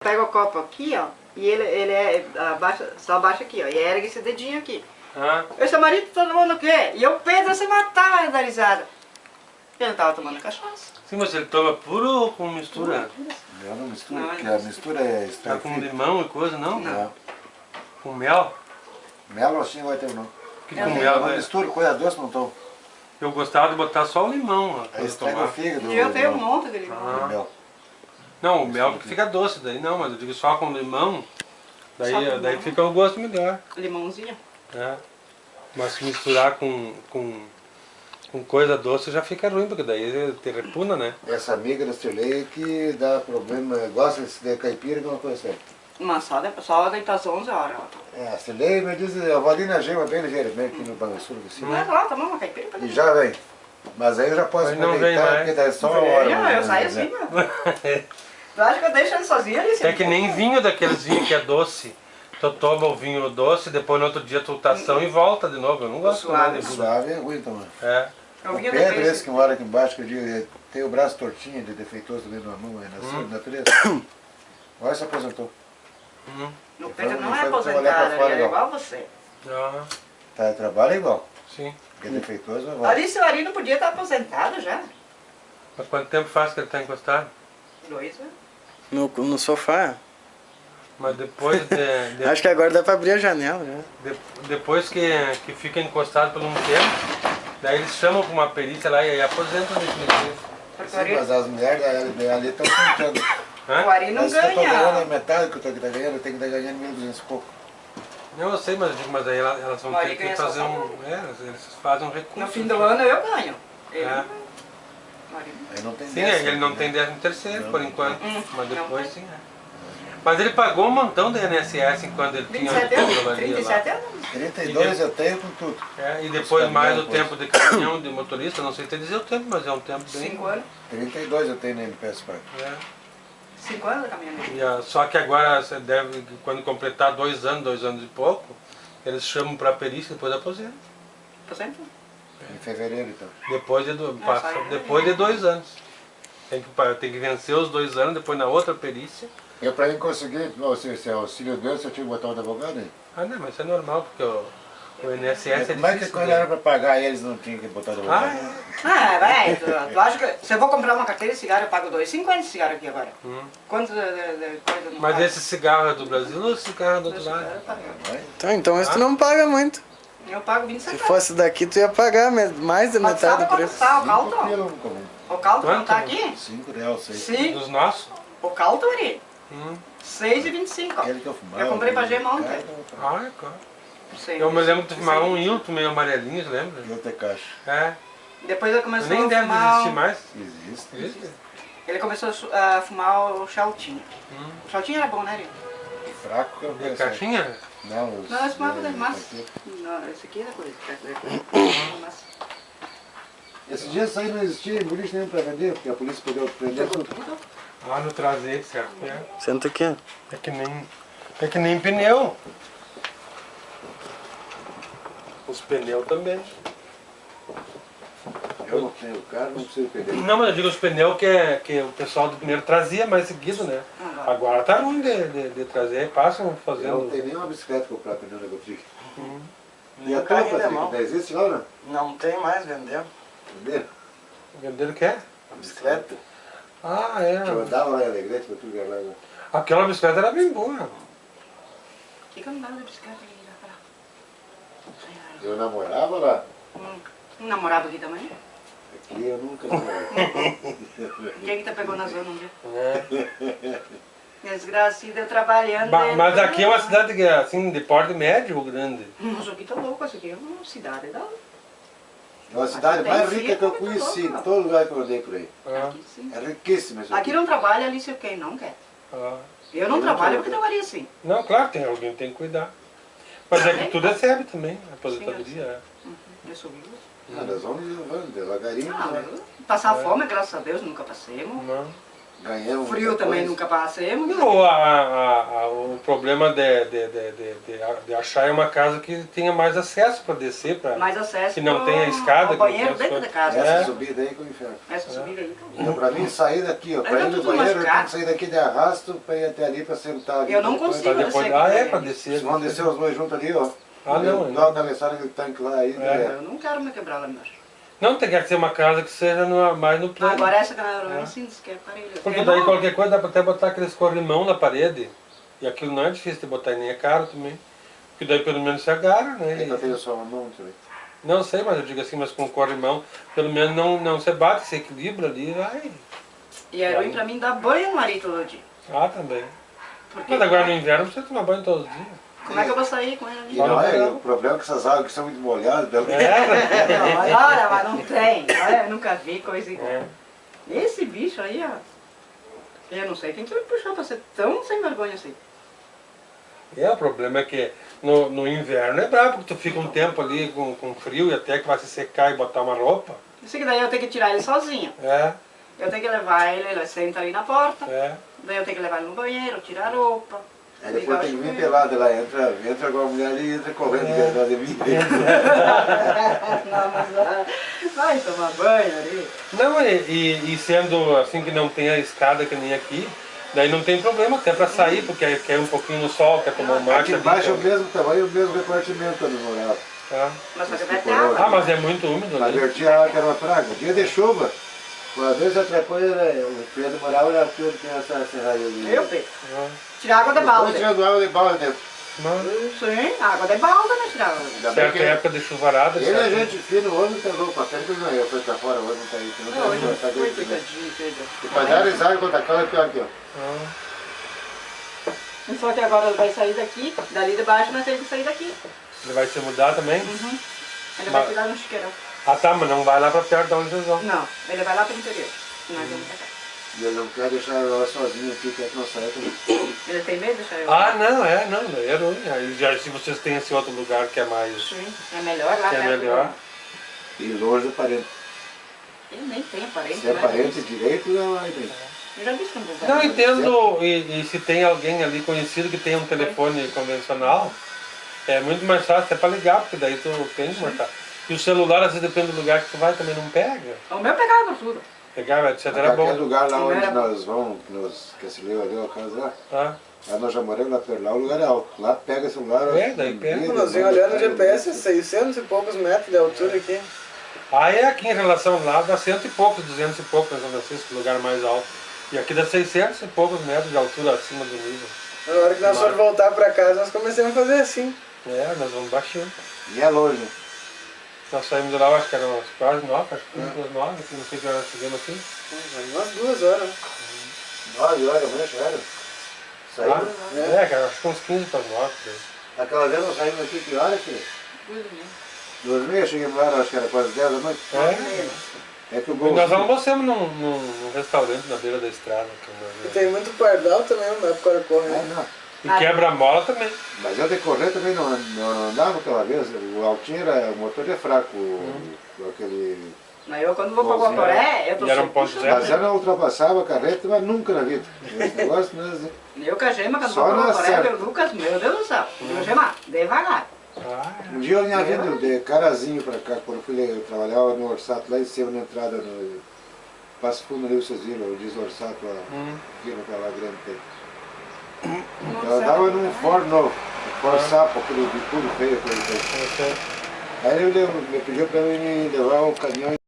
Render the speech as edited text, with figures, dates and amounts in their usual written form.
Pega o copo aqui, ó, e ele abaixa, só abaixa aqui, ó, e ergue esse dedinho aqui. Ah. Eu, seu marido tá tomando o quê? E eu penso se matar da risada. Ele não tava tomando cachaça. Sim, mas ele toma puro ou com mistura? Eu não misturo, porque a mistura é Tá com extraída. limão e coisa, não? Não. Com mel? Mel assim vai ter não. Que Eu com não. mel, Eu não né? misturo, coisa doce não tô. Eu gostava de botar só o limão. Ó, Aí pra estraga tomar. o fígado. E eu tenho um não. monte de limão. Ah. Mel. Não, o mel que fica doce daí não, mas eu digo só com limão. Só Daí, com daí limão? fica o gosto melhor. Limãozinho. Né? Mas se misturar com coisa doce já fica ruim, porque daí te repugna, né? Essa amiga da Cirlei que dá problema, gosta de caipira que é uma coisa séria. Mas só deitar às 11 horas. É, a Cirlei me diz, eu vou ali na gema bem ligeiramente aqui no Banco assim. Mas lá, tomar uma caipira pra E já vem. Mas aí eu já posso Aí não vem deitar, mais. porque dá só uma hora. Eu mais ou saio menos, assim, né? mano. Tu acha que eu deixo ele sozinho ali? É que nem vinho daqueles vinhos que é doce. Tu toma o vinho doce, depois no outro dia tu tação e volta de novo. Eu não gosto Suave. mais de vinho. Suave é ruim também. É. Eu O vinha Pedro, depois. esse que mora aqui embaixo, que eu digo, ele tem o braço tortinho, de defeituoso ali na mão, na natureza. Olha, se aposentou. O Pedro não Ele é foi trabalhar pra aposentado, fora, ele é não. igual você. Ah, Tá, trabalha igual. sim. Porque defeituoso não vai. Ali, seu Ari não podia estar aposentado já. Mas quanto tempo faz que ele está encostado? 2 anos. No sofá. Mas depois Acho que agora dá pra abrir a janela já. depois que fica encostado por um tempo, daí eles chamam para uma perícia lá e aí aposentam definitivo. Porque o Sim, Ari, mas as mulheres ali estão tentando. o Hã? Ari não Mas eu tô ganhando a ganha. metade que eu tô ganhando, eu tenho que estar ganhando 1.200 e pouco. Não, eu sei, mas eu digo, mas aí elas vão Mas ter ele que ganha só fazer um. salário. Eles fazem um recurso. No fim do ano eu ganho. Ele É. não ganha. O Ari não. Aí não tem Sim, dessa, ele não né? tem 13º Não, por não enquanto, tem. mas Não depois tem. sim é. Mas ele pagou um montão de INSS quando ele tinha 27 anos, tecnologia 37 lá. anos. 32 eu tenho com tudo. É, e depois Os mais o caminhões, tempo de caminhão, de motorista, não sei te dizer o tempo, mas é um tempo bem... 5 anos. 32 eu tenho na NPS Park. É. 5 anos da caminhonete. Só que agora você deve, quando completar 2 anos e pouco, eles chamam para perícia e depois aposentam. Aposentou. Em fevereiro então. Depois de 2 anos. Tem que vencer os 2 anos, depois na outra perícia. Eu para mim conseguir, esse auxílio Deus, eu tinha que botar um advogado aí. Ah, não, mas isso é normal, porque o INSS é Como é que difícil. quando né? era para pagar eles não tinha que botar advogado? Ah, é. Ah, vai. Tu acha que se eu vou comprar uma carteira de cigarro, eu pago 2,50 de cigarro aqui agora. Quanto de coisa não Mas pago? esse cigarro é do Brasil ou esse cigarro é do outro lado? Eu pago. Vai? Então isso tu não paga muito. Eu pago 20 Se centavos. fosse daqui, tu ia pagar mais da Mas metade sabe do quanto preço. tá o 5 caldo? pila um comum. O caldo não tá Quanto? aqui? 5 reais, 6. Sim. Dos nossos? O caldo ali. Hum. 6,25. Aquele que eu fumava. Eu comprei pra Gema ontem. Ah, é claro. 6,25. Eu me lembro de fumar um Hilton meio amarelinho, lembra? E outra caixa. É. Depois ele começou Nem a deve fumar. existir mais. Existe. Existe? Ele começou a fumar o Chaltinho. Hum. O Chaltinho era bom, né, Rio? Fraco que eu E a conheço. caixinha? Não, os... Não, esse fumava das massas. Não, esse aqui era coisa. Massa. Esses dias isso aí não existia boliche nenhum para vender, porque a polícia prendeu Pegou tudo. tudo. Ah, no traseiro, certo? É. Senta aqui. É que nem pneu. Os pneus também. Eu não tenho carro, não preciso perder. Não, mas eu digo os pneus que o pessoal do primeiro trazia mais seguido, né? Agora tá ruim de trazer, passam Eu não fazendo. tenho nenhuma bicicleta para comprar pneu na Gotric. E Nem a o tua, carrinho de Patrick, mão. ainda existe lá, não? Não tem mais, vendeu. Entendeu? Venderam o quê? A bicicleta. Ah, Que eu é. andava lá em Alegrete, para tudo lá. Né? Aquela bicicleta era bem boa. Por que eu não dava de bicicleta ali pra lá? Eu namorava lá. Um namorado aqui também? Aqui eu nunca namorei. Quem que tá pegou na zona um dia? É. Desgracido, eu trabalhando. Mas aqui é uma cidade que é assim, de porte médio ou grande? Nossa, aqui tá louco, isso aqui é uma cidade da... É a cidade Tem mais rica que eu filho, conheci, muito louco. todo lugar que eu andei por aí. Ah, Aqui sim. É riquíssima isso Aqui não trabalha ali se quem não quer. ah. Eu não trabalho porque trabalhei assim. Não, claro, tem alguém que tem que cuidar. Mas é que tu recebe também, a aposentadoria. É. Eu sou viúva. Ah, nós vamos devagarinho. Ah, né? passar fome, graças a Deus, nunca passemos. Não. Ganhamos Frio muita também coisa. nunca passemos. O problema de achar é uma casa que tenha mais acesso para descer, para Mais acesso que não tenha escada. ao que não banheiro tenha dentro da as casa. coisas. Essa É. subida aí com o inferno. Essa subida aí. Então, pra mim sair daqui, ó, Mas pra tá ir no tudo banheiro, eu tenho machucado. que sair daqui de arrasto pra ir até ali pra sentar ali. Eu não Depois- consigo. Pra depois, descer aqui é também. para descer. Vocês vão descer os dois juntos ali, ó. Ah, não, Dá uma cabeçada naquele tanque lá aí. né? Eu não quero me quebrar lá embaixo. Não, tem que ser uma casa que seja mais no plano. Agora essa canal eu não sinto que é aparelho. Porque daí qualquer coisa dá pra até botar aqueles corrimão na parede. E aquilo não é difícil de botar e nem é caro também. Porque daí pelo menos se agarra, né? Ainda tem só uma mão também. Não sei, mas eu digo assim, mas com corrimão, pelo menos não se bate, se equilibra ali, vai. E é ruim pra mim dar banho no marido todo dia. Ah, também. Porque Mas agora no inverno você toma banho todos os dias. como é que eu vou sair com ele ali? E não é, não. o problema é que essas águas que são muito molhadas. É, Não, mas olha, mas não tem. Olha, eu nunca vi coisa igual. é. Esse bicho aí, ó. Eu não sei quem que me puxou pra ser tão sem vergonha assim. O problema é que no inverno é brabo, porque tu fica um tempo ali com frio e até que vai se secar e botar uma roupa. Isso que daí eu tenho que tirar ele sozinho. É, Eu tenho que levar ele senta ali na porta. é. Daí eu tenho que levar ele no banheiro, tirar a roupa. Aí depois ligar o tem que vir chuveiro. pelado lá, entra com a mulher ali e entra correndo atrás de mim. Não, mas vai tomar banho ali. Não, e sendo assim que não tem a escada que nem aqui, daí não tem problema até pra sair, porque quer um pouquinho no sol, quer tomar um mate Aqui embaixo é o ali. mesmo tamanho, o mesmo repartimento onde eu morava. Tá. Mas só que vai ter Ah, Ah, água. mas é muito úmido Mas ali. vertia a água que era uma praga. Dia de chuva, uma vez atrapou, o Pedro morava na tudo que essa serraria ali. Viu, Pedro? Ah, Tirar água de Depois balde. tirando água de balde dentro. mas Sim, água de balde, né? Tirar água. Ainda bem certa que época de chuvarada, ele é certo? gente fina, o homem pegou o papel que não eu fui pra fora, o homem tá aí. que Não Não, hoje tá foi dentro, né? coitadinho, Pedro. E pra dar risada contra a cara, pior aqui, ó. Ah, Só que agora ele vai sair daqui, dali de baixo nós temos que sair daqui. ele vai se mudar também? Uhum. Ele Mas- vai cuidar no chiqueirão. Ah tá, mas não vai lá pra perto de onde vocês vão. Não, ele vai lá pro interior. Nós vamos pra cá. E eu não quero deixar ela sozinha aqui, quer que não saia também. Ele tem medo de deixar eu. Ah, não, não, daí é ruim. Aí já, se vocês têm esse outro lugar que é mais. Sim, é melhor lá Que é perto melhor. E longe do parente. Ele nem tem parente. Se é né? parente direito, não vai bem. Eu já disse que não vou Não, fazer. entendo, e se tem alguém ali conhecido que tem um telefone convencional, é muito mais fácil até pra ligar, porque daí tu tem que marcar. E o celular, às vezes, depende do lugar que tu vai, também não pega. O meu pegava tudo. Pegava, etc. Era Aquele bom. lugar lá Não onde era bom. nós vamos, que se leu ali, a casa lá. Tá? Lá nós já moramos lá perto, lá o lugar é alto. Lá pega celular. É, daí pega. Nós vimos olhando no GPS, 600 e poucos metros de altura aqui. Ah, é aqui em relação lá, dá 100 e poucos, 200 e poucos, São Francisco, lugar mais alto. E aqui dá 600 e poucos metros de altura acima do nível. Na hora que nós formos voltar pra casa, nós começamos a fazer assim. É, nós vamos baixando. E é longe. Nós saímos de lá, eu acho que eram quase 9, acho que foi 9, não sei que horas chegamos aqui. Umas 2 horas. 9 horas, amanhã chegaram. Ah, Saímos. cara, acho que uns 15 para 9. Aquela vez nós saímos aqui, que hora que? Coisa mesmo. 2h30, chegamos lá, acho que era quase 10 da noite. É. É que o E gol. nós almoçamos num restaurante na beira da estrada. E tem muito pardal também, não dá pra correr. Não. E quebra-mola também. Mas eu de correr também não andava aquela vez. O altinho era, o motor é fraco. Aquele. Mas eu quando vou pra Bonzinho. Guaporé, eu tô E era um sempre ponto puxando. zero. Mas eu não ultrapassava a carreta, mas nunca na vida. Esse negócio, né? Eu com a Gema, quando Só vou pra na Guaporé, certa. meu Lucas, meu Deus do céu. Eu, Gema, devagar. Ah, Um dia eu vinha vindo de Carazinho pra cá, quando eu trabalhava no Orsato, lá em cima na entrada no Passo Fundo ali, vocês viram, o diz Orsato lá, aqui naquela grande tem. Eu andava num Ford novo, um Ford Sapo, aquele bicudo feio que ele tem. você... Aí ele me pediu pra mim levar o caminhão